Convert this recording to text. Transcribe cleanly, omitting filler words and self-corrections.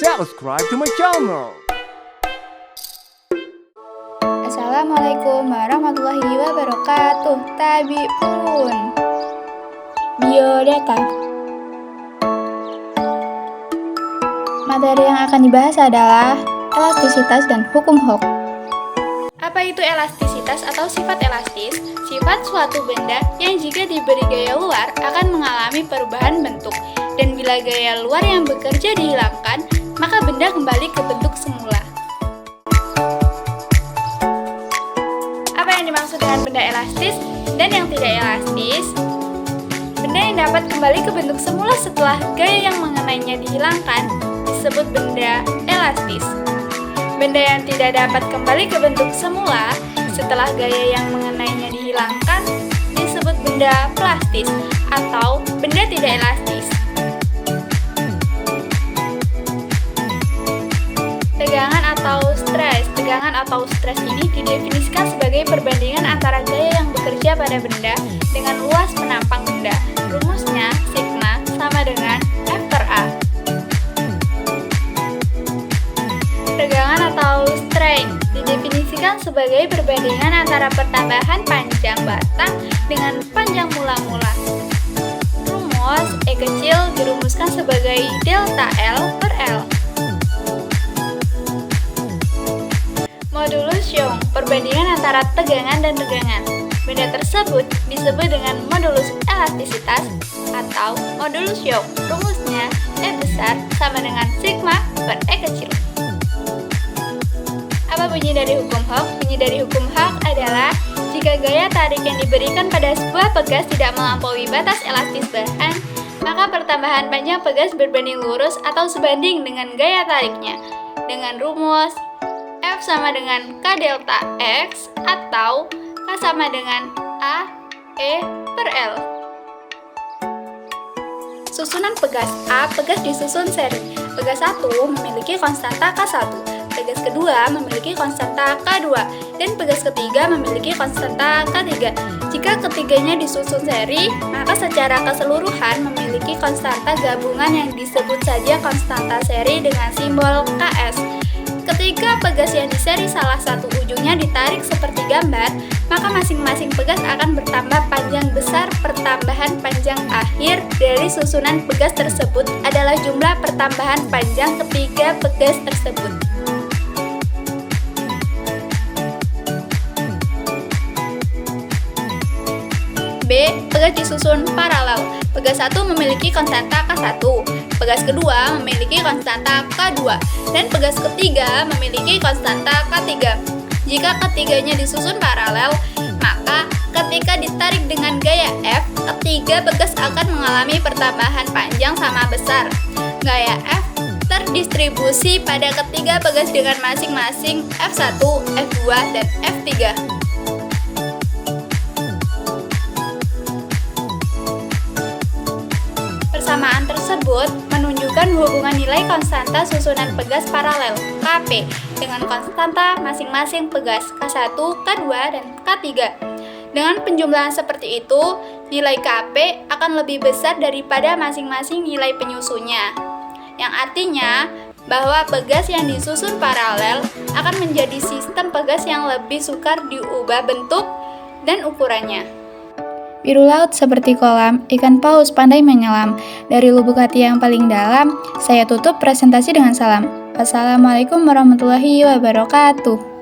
Subscribe to my channel. Assalamualaikum warahmatullahi wabarakatuh. Tabi'un. Biodata. Materi yang akan dibahas adalah elastisitas dan hukum Hooke. Apa itu elastisitas atau sifat elastis? Sifat suatu benda yang jika diberi gaya luar akan mengalami perubahan bentuk, dan bila gaya luar yang bekerja dihilangkan, maka benda kembali ke bentuk semula. Apa yang dimaksud dengan benda elastis dan yang tidak elastis? Benda yang dapat kembali ke bentuk semula setelah gaya yang mengenainya dihilangkan disebut benda elastis. Benda yang tidak dapat kembali ke bentuk semula setelah gaya yang mengenainya dihilangkan disebut benda plastis atau benda tidak elastis. Tegangan atau stres ini didefinisikan sebagai perbandingan antara gaya yang bekerja pada benda dengan luas penampang benda. Rumusnya sigma sama dengan F per A. Tegangan atau strain didefinisikan sebagai perbandingan antara pertambahan panjang batang dengan panjang mula-mula. Rumus E kecil dirumuskan sebagai delta L per L. Modulus Young, perbandingan antara tegangan dan tegangan. Benda tersebut disebut dengan modulus elastisitas atau modulus Young. Rumusnya E besar sama dengan sigma per E kecil. Apa bunyi dari hukum Hooke? Bunyi dari hukum Hooke adalah jika gaya tarik yang diberikan pada sebuah pegas tidak melampaui batas elastis bahan, maka pertambahan panjang pegas berbanding lurus atau sebanding dengan gaya tariknya. Dengan rumus F sama dengan K delta X atau K sama dengan A E per L. Susunan pegas A, pegas disusun seri. Pegas 1 memiliki konstanta K1, pegas kedua memiliki konstanta K2, dan pegas ketiga memiliki konstanta K3. Jika ketiganya disusun seri, maka secara keseluruhan memiliki konstanta gabungan yang disebut saja konstanta seri dengan simbol Ks. Ketika pegas yang di seri salah satu ujungnya ditarik seperti gambar, maka masing-masing pegas akan bertambah panjang besar. Pertambahan panjang akhir dari susunan pegas tersebut adalah jumlah pertambahan panjang ketiga pegas tersebut. B. Pegas disusun paralel. Pegas 1 memiliki konstanta K1, pegas kedua memiliki konstanta K2, dan pegas ketiga memiliki konstanta K3. Jika ketiganya disusun paralel, maka ketika ditarik dengan gaya F, ketiga pegas akan mengalami pertambahan panjang sama besar. Gaya F terdistribusi pada ketiga pegas dengan masing-masing F1, F2, dan F3. Persamaan tersebut menunjukkan hubungan nilai konstanta susunan pegas paralel Kp dengan konstanta masing-masing pegas K1, K2, dan K3. Dengan penjumlahan seperti itu, nilai Kp akan lebih besar daripada masing-masing nilai penyusunnya, yang artinya bahwa pegas yang disusun paralel akan menjadi sistem pegas yang lebih sukar diubah bentuk dan ukurannya. Biru laut seperti kolam, ikan paus pandai menyelam. Dari lubuk hati yang paling dalam, saya tutup presentasi dengan salam. Wassalamualaikum warahmatullahi wabarakatuh.